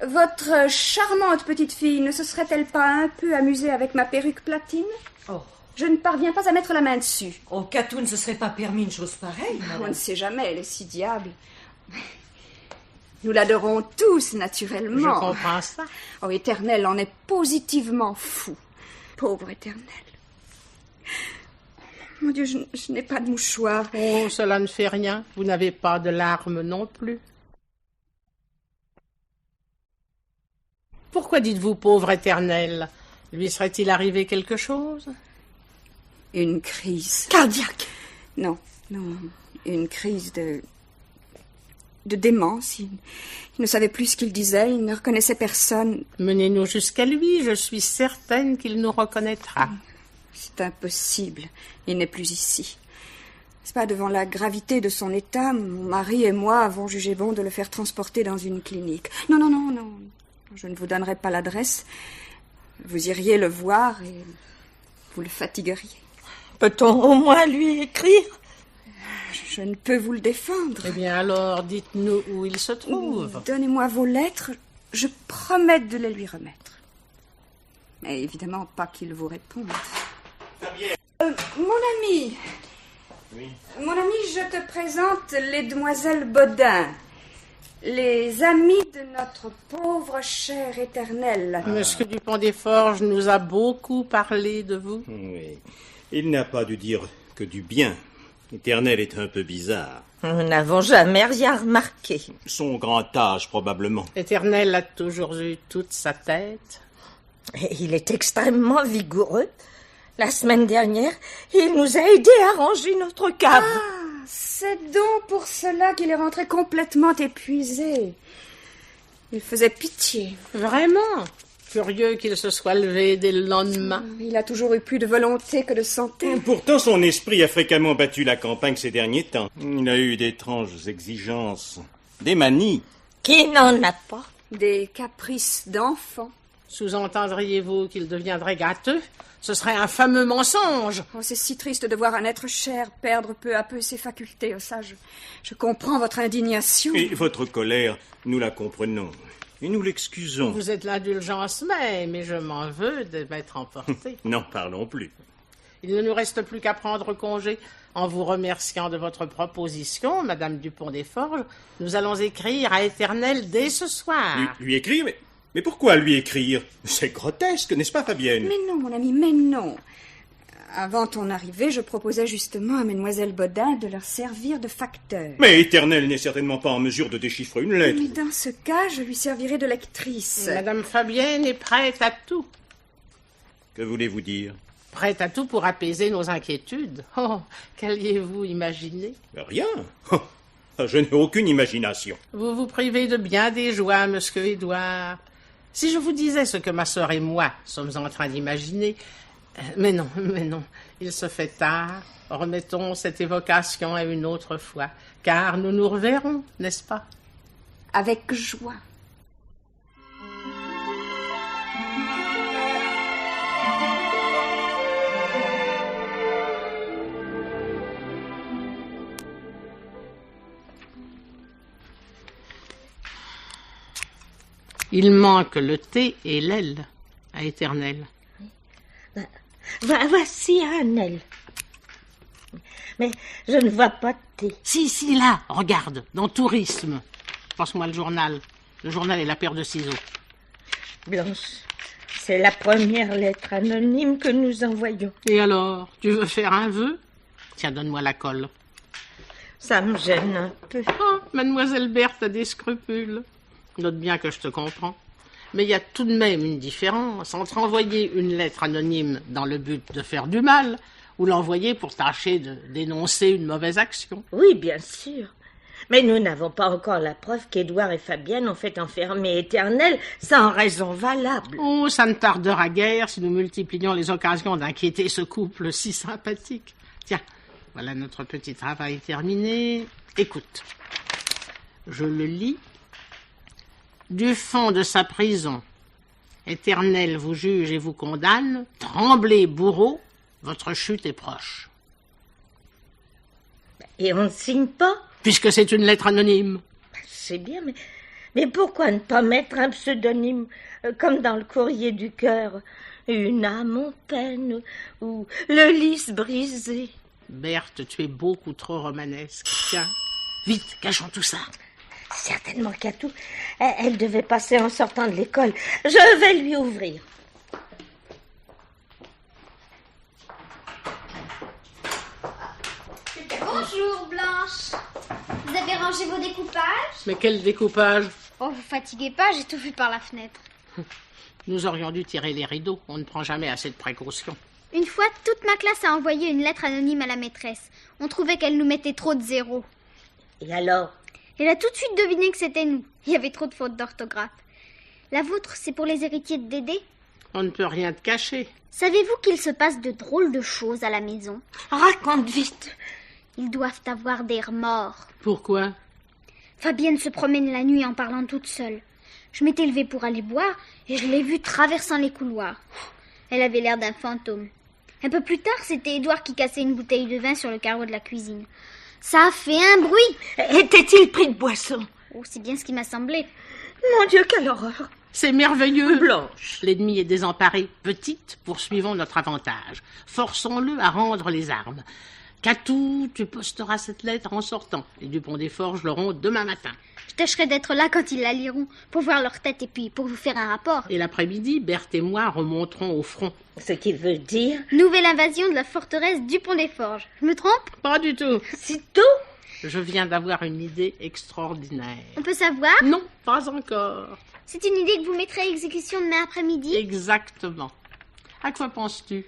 votre charmante petite fille ne se serait-elle pas un peu amusée avec ma perruque platine? Oh. Je ne parviens pas à mettre la main dessus. Au Catou ne se serait pas permis une chose pareille, On madame. ne sait jamais, elle est si diable. Nous l'adorons tous, naturellement. Je comprends ça. Oh, Éternel en est positivement fou. Pauvre Éternel. Mon Dieu, je n'ai pas de mouchoir. Oh, cela ne fait rien. Vous n'avez pas de larmes non plus. Pourquoi dites-vous pauvre Éternel? Lui serait-il arrivé quelque chose? Une crise. Cardiaque. Non, une crise de démence. Il ne savait plus ce qu'il disait, il ne reconnaissait personne. Menez-nous jusqu'à lui, je suis certaine qu'il nous reconnaîtra. C'est impossible, il n'est plus ici. N'est-ce pas, devant la gravité de son état, mon mari et moi avons jugé bon de le faire transporter dans une clinique. Non, je ne vous donnerai pas l'adresse. Vous iriez le voir et vous le fatigueriez. Peut-on au moins lui écrire? Je ne peux vous le défendre. Eh bien alors, dites-nous où il se trouve. Donnez-moi vos lettres, je promets de les lui remettre. Mais évidemment pas qu'il vous réponde. Mon ami. Oui. Mon ami, je te présente les demoiselles Bodin, les amies de notre pauvre cher Éternel. Monsieur Dupont des Forges nous a beaucoup parlé de vous. Oui. Il n'a pas dû dire que du bien. Éternel est un peu bizarre. Nous n'avons jamais rien remarqué. Son grand âge, probablement. Éternel a toujours eu toute sa tête. Et il est extrêmement vigoureux. La semaine dernière, il nous a aidés à ranger notre cave. Ah, c'est donc pour cela qu'il est rentré complètement épuisé. Il faisait pitié. Vraiment? Curieux qu'il se soit levé dès le lendemain. Il a toujours eu plus de volonté que de santé. Pourtant, son esprit a fréquemment battu la campagne ces derniers temps. Il a eu d'étranges exigences, des manies. Qui n'en a pas? Des caprices d'enfant. Sous-entendriez-vous qu'il deviendrait gâteux? Ce serait un fameux mensonge. Oh, c'est si triste de voir un être cher perdre peu à peu ses facultés. Oh, ça, je comprends votre indignation. Et votre colère, nous la comprenons. Et nous l'excusons. Vous êtes l'indulgence même, et je m'en veux de m'être emporté. N'en parlons plus. Il ne nous reste plus qu'à prendre congé. En vous remerciant de votre proposition, Madame Dupont des Forges, nous allons écrire à Éternel dès ce soir. Lui écrire? Mais pourquoi lui écrire? C'est grotesque, n'est-ce pas, Fabienne? Mais non, mon ami, mais non. Avant ton arrivée, je proposais justement à Mademoiselle Bodin de leur servir de facteur. Mais Éternel n'est certainement pas en mesure de déchiffrer une lettre. Mais dans ce cas, je lui servirai de lectrice. Madame Fabienne est prête à tout. Que voulez-vous dire? Prête à tout pour apaiser nos inquiétudes. Oh, qu'alliez-vous imaginer? Rien. Je n'ai aucune imagination. Vous vous privez de bien des joies, monsieur Édouard. Si je vous disais ce que ma sœur et moi sommes en train d'imaginer... Mais non, il se fait tard. Remettons cette évocation à une autre fois, car nous nous reverrons, n'est-ce pas? Avec joie. Il manque le thé et l'aile à Éternel. Voici Annelle. Mais je ne vois pas de thé. Si, là, regarde, dans Tourisme. Passe-moi le journal. Le journal et la paire de ciseaux. Blanche, c'est la première lettre anonyme que nous envoyons. Et alors, tu veux faire un vœu? Tiens, donne-moi la colle. Ça me gêne un peu. Oh, Mademoiselle Berthe a des scrupules. Note bien que je te comprends. Mais il y a tout de même une différence entre envoyer une lettre anonyme dans le but de faire du mal ou l'envoyer pour tâcher de dénoncer une mauvaise action. Oui, bien sûr. Mais nous n'avons pas encore la preuve qu'Édouard et Fabienne ont fait enfermer Éternel sans raison valable. Oh, ça ne tardera guère si nous multiplions les occasions d'inquiéter ce couple si sympathique. Tiens, voilà notre petit travail terminé. Écoute, je le lis. Du fond de sa prison, Éternel vous juge et vous condamne. Tremblez, bourreau, votre chute est proche. Et on ne signe pas? Puisque c'est une lettre anonyme. C'est bien, mais pourquoi ne pas mettre un pseudonyme, comme dans le courrier du cœur? Une âme en peine, ou le lys brisé. Berthe, tu es beaucoup trop romanesque. Tiens, vite, cachons tout ça. Certainement qu'Atou, elle devait passer en sortant de l'école. Je vais lui ouvrir. Bonjour, Blanche. Vous avez rangé vos découpages? Mais quel découpage? Oh, vous fatiguez pas, j'ai tout vu par la fenêtre. Nous aurions dû tirer les rideaux. On ne prend jamais assez de précautions. Une fois, toute ma classe a envoyé une lettre anonyme à la maîtresse. On trouvait qu'elle nous mettait trop de zéros. Et alors? Elle a tout de suite deviné que c'était nous. Il y avait trop de fautes d'orthographe. La vôtre, c'est pour les héritiers de Dédé? On ne peut rien te cacher. Savez-vous qu'il se passe de drôles de choses à la maison? Raconte vite. Ils doivent avoir des remords. Pourquoi? Fabienne se promène la nuit en parlant toute seule. Je m'étais levée pour aller boire et je l'ai vue traversant les couloirs. Elle avait l'air d'un fantôme. Un peu plus tard, c'était Édouard qui cassait une bouteille de vin sur le carreau de la cuisine. Ça a fait un bruit. Était-il pris de boisson? Oh, c'est bien ce qui m'a semblé. Mon Dieu, quelle horreur. C'est merveilleux. Blanche. L'ennemi est désemparé. Petite, poursuivons notre avantage. Forçons-le à rendre les armes. Catou, tu posteras cette lettre en sortant. Les Dupont des Forges l'auront demain matin. Je tâcherai d'être là quand ils la liront, pour voir leur tête et puis pour vous faire un rapport. Et l'après-midi, Berthe et moi remonterons au front. Ce qui veut dire? Nouvelle invasion de la forteresse Dupont des Forges. Je me trompe? Pas du tout. Si tôt? Je viens d'avoir une idée extraordinaire. On peut savoir? Non, pas encore. C'est une idée que vous mettrez à exécution demain après-midi? Exactement. À quoi penses-tu?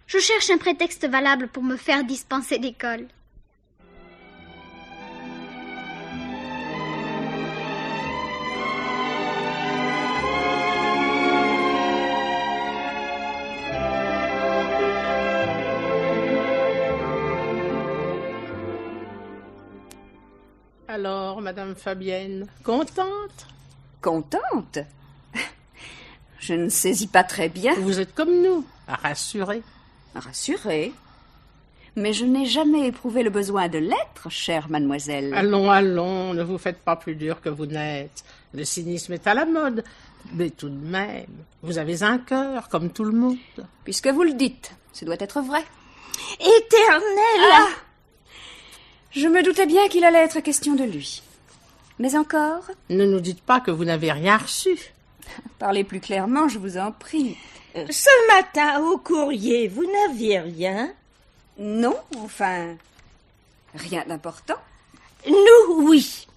Je cherche un prétexte valable pour me faire dispenser d'école. Madame Fabienne? Contente? Contente? Je ne saisis pas très bien. Vous êtes comme nous, rassurée. Rassurée. Mais je n'ai jamais éprouvé le besoin de l'être, chère mademoiselle. Allons, allons, ne vous faites pas plus dur que vous n'êtes. Le cynisme est à la mode. Mais tout de même, vous avez un cœur, comme tout le monde. Puisque vous le dites, ce doit être vrai. Éternel! Ah! Je me doutais bien qu'il allait être question de lui. Mais encore? Ne nous dites pas que vous n'avez rien reçu. Parlez plus clairement, je vous en prie. Ce matin, au courrier, vous n'aviez rien? Non, enfin, rien d'important. Nous, oui.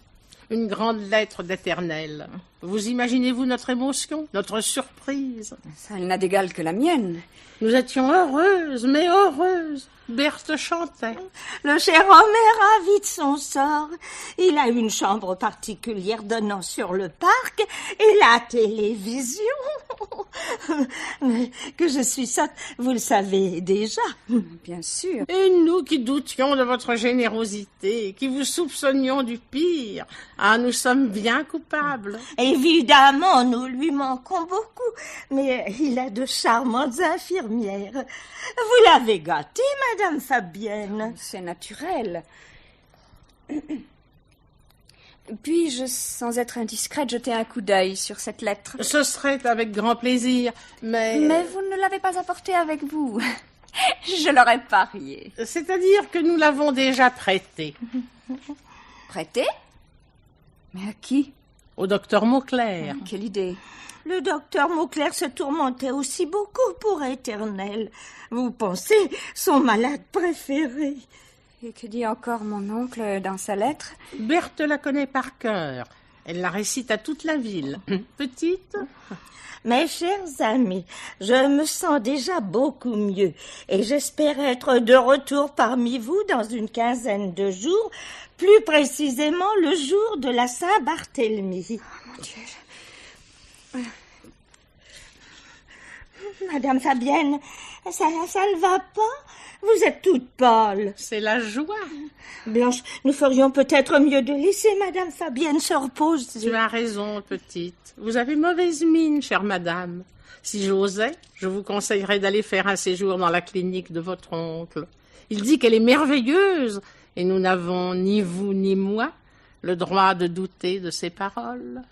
Une grande lettre d'Éternel. Vous imaginez-vous notre émotion, notre surprise? Ça, elle n'a d'égal que la mienne. Nous étions heureuses, mais heureuses. Berthe chantait. Le cher homme est ravi de son sort. Il a une chambre particulière donnant sur le parc et la télévision. Mais que je suis sotte, vous le savez déjà. Bien sûr. Et nous qui doutions de votre générosité, qui vous soupçonnions du pire, nous sommes bien coupables. Évidemment, nous lui manquons beaucoup, mais il a de charmantes infirmières. Vous l'avez gâté, Madame Fabienne. C'est naturel. Puis-je, sans être indiscrète, jeter un coup d'œil sur cette lettre? Ce serait avec grand plaisir, mais... Mais vous ne l'avez pas apportée avec vous. Je l'aurais parié. C'est-à-dire que nous l'avons déjà prêtée. Prêtée? Mais à qui? Au docteur Mauclair. Quelle idée! Le docteur Mauclair se tourmentait aussi beaucoup pour Éternel. Vous pensez, son malade préféré. Et que dit encore mon oncle dans sa lettre? Berthe la connaît par cœur. Elle la récite à toute la ville. Petite? Mes chers amis, je me sens déjà beaucoup mieux et j'espère être de retour parmi vous dans une quinzaine de jours, plus précisément le jour de la Saint-Barthélemy. Oh, mon Dieu. Madame Fabienne, ça ne va pas? Vous êtes toute pâle. C'est la joie. Blanche, nous ferions peut-être mieux de laisser Madame Fabienne se reposer. Tu as raison, petite. Vous avez mauvaise mine, chère madame. Si j'osais, je vous conseillerais d'aller faire un séjour dans la clinique de votre oncle. Il dit qu'elle est merveilleuse, et nous n'avons, ni vous ni moi, le droit de douter de ses paroles.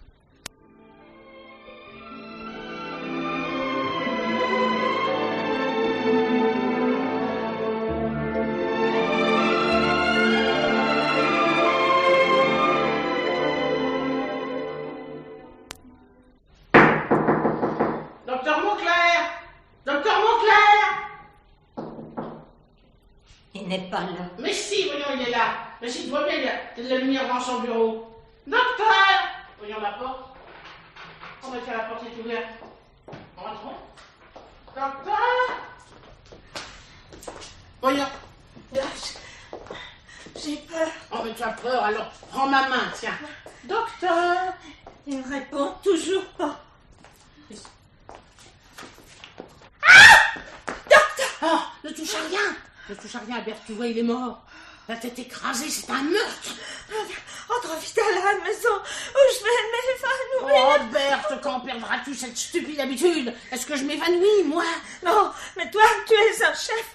Docteur Mauclair! Docteur Mauclair! Il n'est pas là. Mais si, voyons, il est là. Mais s'il doit bien, il y a de la lumière dans son bureau. Docteur! Voyons la porte. Oh, mais tiens, la porte est ouverte. Entrons. Docteur! Voyons. J'ai peur. Oh, mais tu as peur, alors prends ma main, tiens. Docteur! Il ne répond toujours pas. Oh, ne touche à rien. Ne touche à rien, Berthe, tu vois, il est mort. La tête écrasée, c'est un meurtre. Entre vite à la maison où je vais m'évanouir. Oh, Berthe, quand perdras-tu cette stupide habitude? Est-ce que je m'évanouis, moi? Non, mais toi, tu es un chef.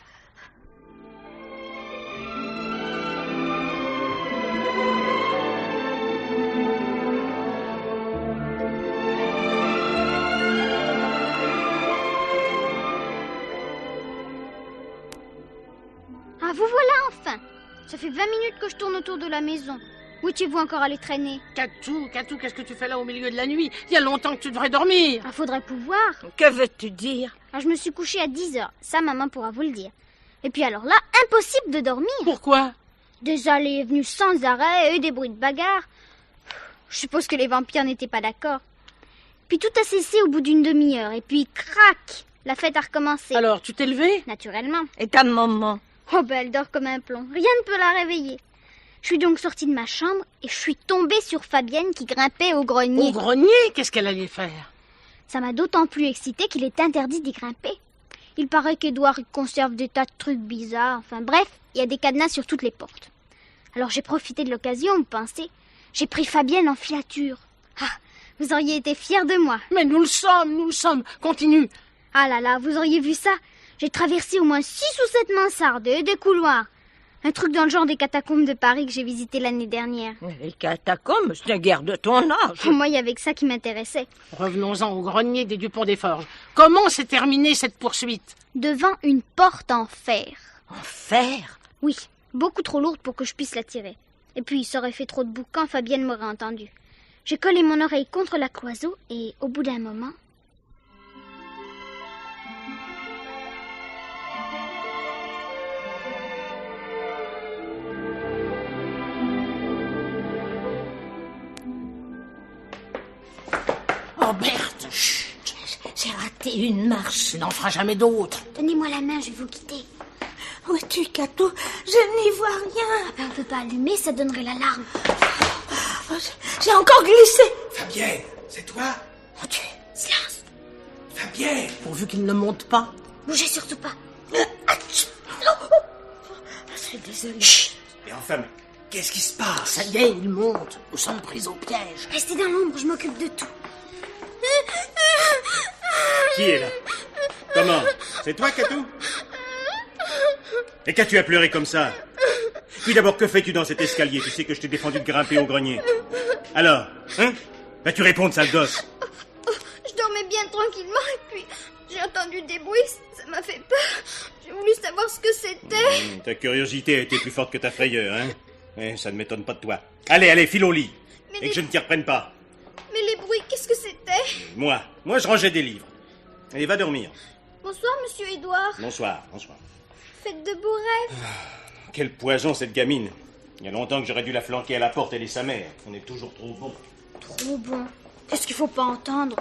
Ah, vous voilà enfin. Ça fait 20 minutes que je tourne autour de la maison. Où étiez-vous encore allé traîner? Catou, qu'est-ce que tu fais là au milieu de la nuit? Il y a longtemps que tu devrais dormir. Ah, faudrait pouvoir. Que veux-tu dire? Ah, je me suis couchée à 10h. Ça, maman pourra vous le dire. Et puis alors là, impossible de dormir. Pourquoi? Des allées et venues sans arrêt et des bruits de bagarre. Je suppose que les vampires n'étaient pas d'accord. Puis tout a cessé au bout d'une demi-heure. Et puis, crac, la fête a recommencé. Alors, tu t'es levé? Naturellement. Et ta maman? Oh, ben, elle dort comme un plomb. Rien ne peut la réveiller. Je suis donc sortie de ma chambre et je suis tombée sur Fabienne qui grimpait au grenier. Au grenier? Qu'est-ce qu'elle allait faire? Ça m'a d'autant plus excitée qu'il est interdit d'y grimper. Il paraît qu'Édouard y conserve des tas de trucs bizarres. Enfin bref, il y a des cadenas sur toutes les portes. Alors j'ai profité de l'occasion, vous pensez. J'ai pris Fabienne en filature. Ah, vous auriez été fiers de moi. Mais nous le sommes. Continue. Ah là là, vous auriez vu ça? J'ai traversé au moins 6 ou 7 mansardes et des couloirs. Un truc dans le genre des catacombes de Paris que j'ai visité l'année dernière. Les catacombes, c'est guère de ton âge. Moi, il y avait que ça qui m'intéressait. Revenons-en au grenier des Dupont des Forges. Comment s'est terminée cette poursuite? Devant une porte en fer. En fer? Oui, beaucoup trop lourde pour que je puisse la tirer. Et puis, ça aurait fait trop de boucan, Fabienne m'aurait entendu. J'ai collé mon oreille contre la cloison et, au bout d'un moment... Oh, Berthe, chut. J'ai raté une marche. Tu n'en feras jamais d'autres. Donnez-moi la main, je vais vous quitter. Où es-tu, Catou? Je n'y vois rien. On ne peut pas allumer, ça donnerait l'alarme. Oh, j'ai encore glissé. Fabienne, c'est toi? Mon Dieu. Silence. Fabienne! Pourvu qu'il ne monte pas. Bougez surtout pas. Je suis désolée. Mais enfin, mais qu'est-ce qui se passe? Ça y est, il monte. Nous sommes pris au piège. Restez dans l'ombre, je m'occupe de tout. Qui est là? Comment? C'est toi, Catou? Et qu'as-tu à pleurer comme ça? Puis d'abord, que fais-tu dans cet escalier? Tu sais que je t'ai défendu de grimper au grenier. Alors, hein? Vas-tu répondre, sale gosse? Je dormais bien tranquillement et puis j'ai entendu des bruits, ça m'a fait peur. J'ai voulu savoir ce que c'était. Ta curiosité a été plus forte que ta frayeur, hein? Eh, ça ne m'étonne pas de toi. Allez, file au lit. Et que je ne t'y reprenne pas. Mais les bruits, qu'est-ce que c'était? Moi, je rangeais des livres. Allez, va dormir. Bonsoir, monsieur Édouard. Bonsoir. Faites de beaux rêves. Quel poison, cette gamine. Il y a longtemps que j'aurais dû la flanquer à la porte, elle et sa mère. On est toujours trop bon. Trop bon. Qu'est-ce qu'il faut pas entendre?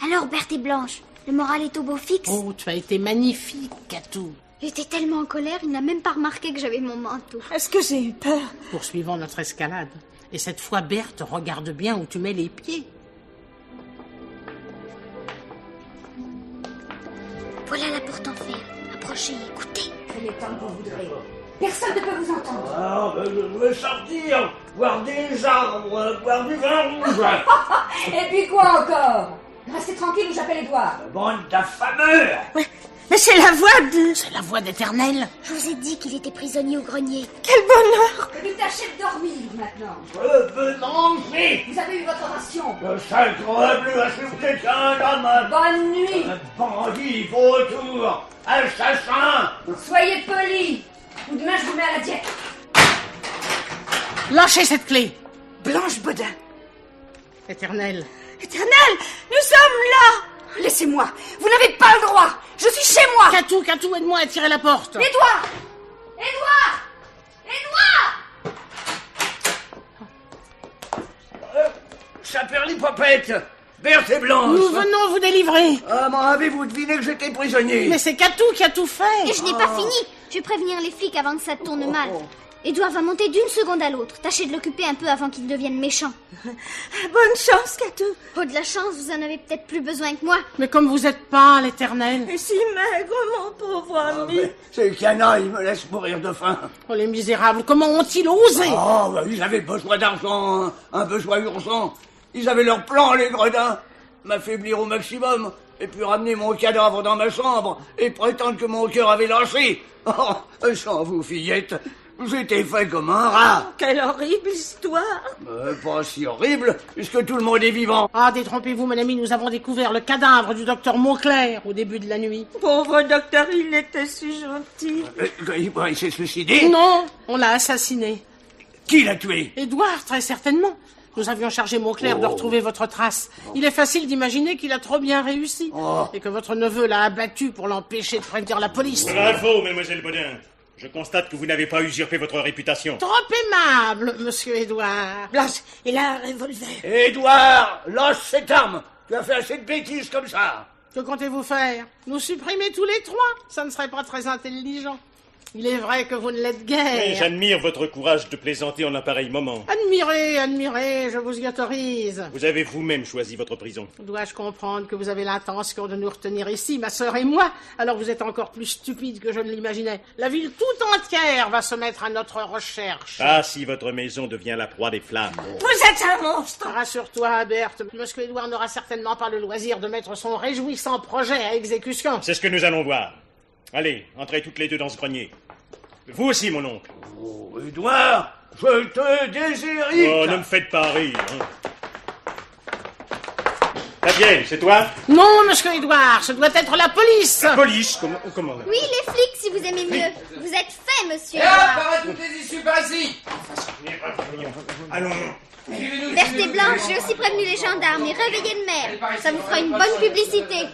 Alors, Berthe et Blanche, le moral est au beau fixe? Oh, tu as été magnifique, Catou. Il était tellement en colère, il n'a même pas remarqué que j'avais mon manteau. Est-ce que j'ai eu peur? Poursuivons notre escalade. Et cette fois, Berthe, regarde bien où tu mets les pieds. Voilà la porte en fer. Approchez, écoutez. Prenez le temps que vous voudrez. Personne ne peut vous entendre. Ah, ben je veux sortir, voir des arbres, boire du vin rouge. Et puis quoi encore? Restez tranquille ou j'appelle Édouard. Bande d'affameux. Mais c'est la voix de... C'est la voix d'Éternel. Je vous ai dit qu'il était prisonnier au grenier. Quel bonheur! Que nous tâchez de dormir maintenant. Je veux manger. Vous avez eu votre ration. Le sacre bleu a soufflé qu'un homme. Bonne nuit. Un bandit, vautour, assassin. Soyez polis. Ou demain je vous mets à la diète. Lâchez cette clé. Blanche Bodin. Éternel. Éternel, nous sommes là! Laissez-moi. Vous n'avez pas le droit. Je suis chez moi. Catou, aide-moi à tirer la porte. Édouard. Saperlipopette, Berthe et Blanche. Nous venons vous délivrer. Ah, m'en avez-vous deviné que j'étais prisonnier? Mais c'est Catou qui a tout fait. Et je n'ai pas fini. Je vais prévenir les flics avant que ça tourne mal. Édouard va monter d'une seconde à l'autre. Tâchez de l'occuper un peu avant qu'il devienne méchant. Bonne chance, Catou. Oh, de la chance, vous en avez peut-être plus besoin que moi. Mais comme vous êtes pâle, Éternel. Et si maigre, mon pauvre ami. Mais ces canailles me laissent mourir de faim. Oh, les misérables, comment ont-ils osé? Oh, bah, ils avaient besoin d'argent, hein. Un besoin urgent. Ils avaient leur plan, les gredins. M'affaiblir au maximum, et puis ramener mon cadavre dans ma chambre, et prétendre que mon cœur avait lâché. Oh, sans vous, fillette, j'étais fait comme un rat. Quelle horrible histoire. Pas si horrible, puisque tout le monde est vivant. Ah, détrompez-vous, mon ami, nous avons découvert le cadavre du docteur Mauclair au début de la nuit. Pauvre docteur, il était si gentil. Il s'est suicidé? Non, on l'a assassiné. Qui l'a tué? Édouard, très certainement. Nous avions chargé Mauclair de retrouver votre trace. Il est facile d'imaginer qu'il a trop bien réussi. Et que votre neveu l'a abattu pour l'empêcher de prévenir la police. Bravo, mademoiselle Bodin. Je constate que vous n'avez pas usurpé votre réputation. Trop aimable, monsieur Édouard. Blanche, il a un revolver. Édouard, lâche cette arme. Tu as fait assez de bêtises comme ça. Que comptez-vous faire? Nous supprimer tous les trois? Ça ne serait pas très intelligent. Il est vrai que vous ne l'êtes Mais guère. j'admire votre courage de plaisanter en un pareil moment. Admirez, je vous y autorise. Vous avez vous-même choisi votre prison. Dois-je comprendre que vous avez l'intention de nous retenir ici, ma sœur et moi? Alors vous êtes encore plus stupide que je ne l'imaginais. La ville tout entière va se mettre à notre recherche. Ah, si votre maison devient la proie des flammes. Vous êtes un monstre! Rassure-toi, Berthe. Monsieur Édouard n'aura certainement pas le loisir de mettre son réjouissant projet à exécution. C'est ce que nous allons voir. Allez, entrez toutes les deux dans ce grenier. Vous aussi, mon oncle. Oh, Édouard, je te déshérite. Oh, ne me faites pas rire. Hein. Fabienne, c'est toi? Non, monsieur Édouard, ce doit être la police. La police? Comment? Oui, les flics, si vous aimez mieux. Vous êtes fait, monsieur. Et hop, par toutes les issues par ici. Allons. Berthe et Blanche, j'ai aussi prévenu les gendarmes et réveillé le maire. Ça vous fera une bonne publicité.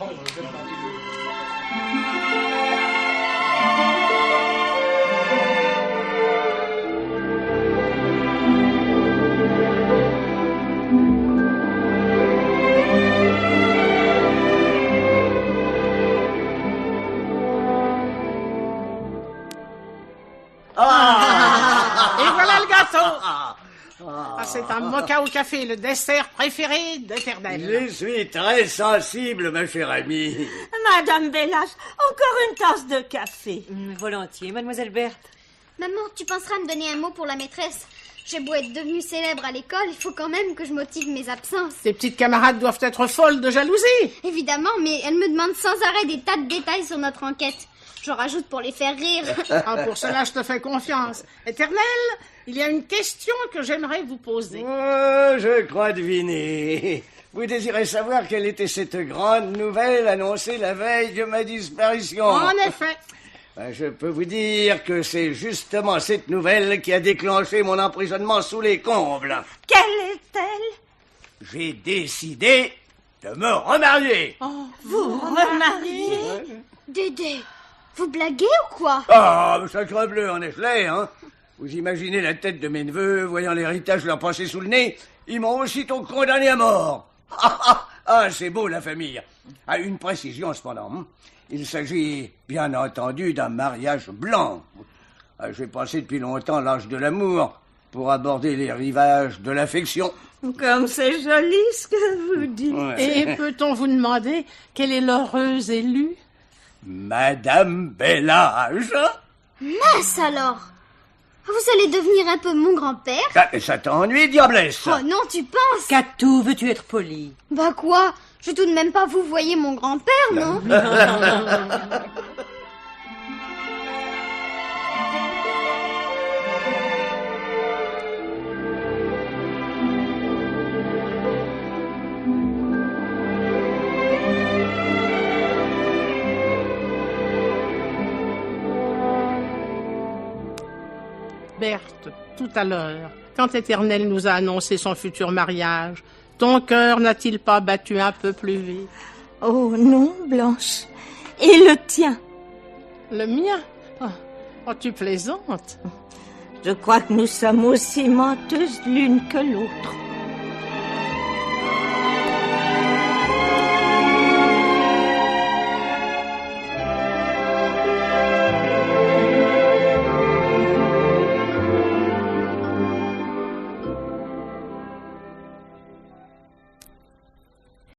Et voilà le gâteau. Ah, c'est un mocha au café, le dessert préféré d'Éternel. Je suis très sensible, ma chère amie. Madame Bellas, encore une tasse de café. Volontiers, mademoiselle Berthe. Maman, tu penseras me donner un mot pour la maîtresse. J'ai beau être devenue célèbre à l'école, il faut quand même que je motive mes absences. Tes petites camarades doivent être folles de jalousie. Évidemment, mais elle me demande sans arrêt des tas de détails sur notre enquête. Je rajoute pour les faire rire. Ah, pour cela, je te fais confiance. Éternel, il y a une question que j'aimerais vous poser. Oh, je crois deviner. Vous désirez savoir quelle était cette grande nouvelle annoncée la veille de ma disparition? En effet. Je peux vous dire que c'est justement cette nouvelle qui a déclenché mon emprisonnement sous les combles. Quelle est-elle? J'ai décidé de me remarier. Vous remariez? Dédé, vous blaguez ou quoi? Ah, sacrebleu, en effet, hein. Vous imaginez la tête de mes neveux, voyant l'héritage leur passer sous le nez, ils m'ont aussitôt condamné à mort. C'est beau, la famille. À une précision, cependant. Il s'agit, bien entendu, d'un mariage blanc. J'ai passé depuis longtemps l'âge de l'amour pour aborder les rivages de l'affection. Comme c'est joli ce que vous dites. Ouais. Et peut-on vous demander quelle est l'heureuse élue? Madame Bellage. Mince alors! Vous allez devenir un peu mon grand-père? Ça t'ennuie, diablesse? Oh non, tu penses? Catou, veux-tu être poli? Bah quoi? Je vais tout de même pas vous voyer mon grand-père, non? Berthe, tout à l'heure, quand Éternel nous a annoncé son futur mariage, ton cœur n'a-t-il pas battu un peu plus vite? Oh non, Blanche. Et le tien? Le mien? Oh, tu plaisantes. Je crois que nous sommes aussi menteuses l'une que l'autre.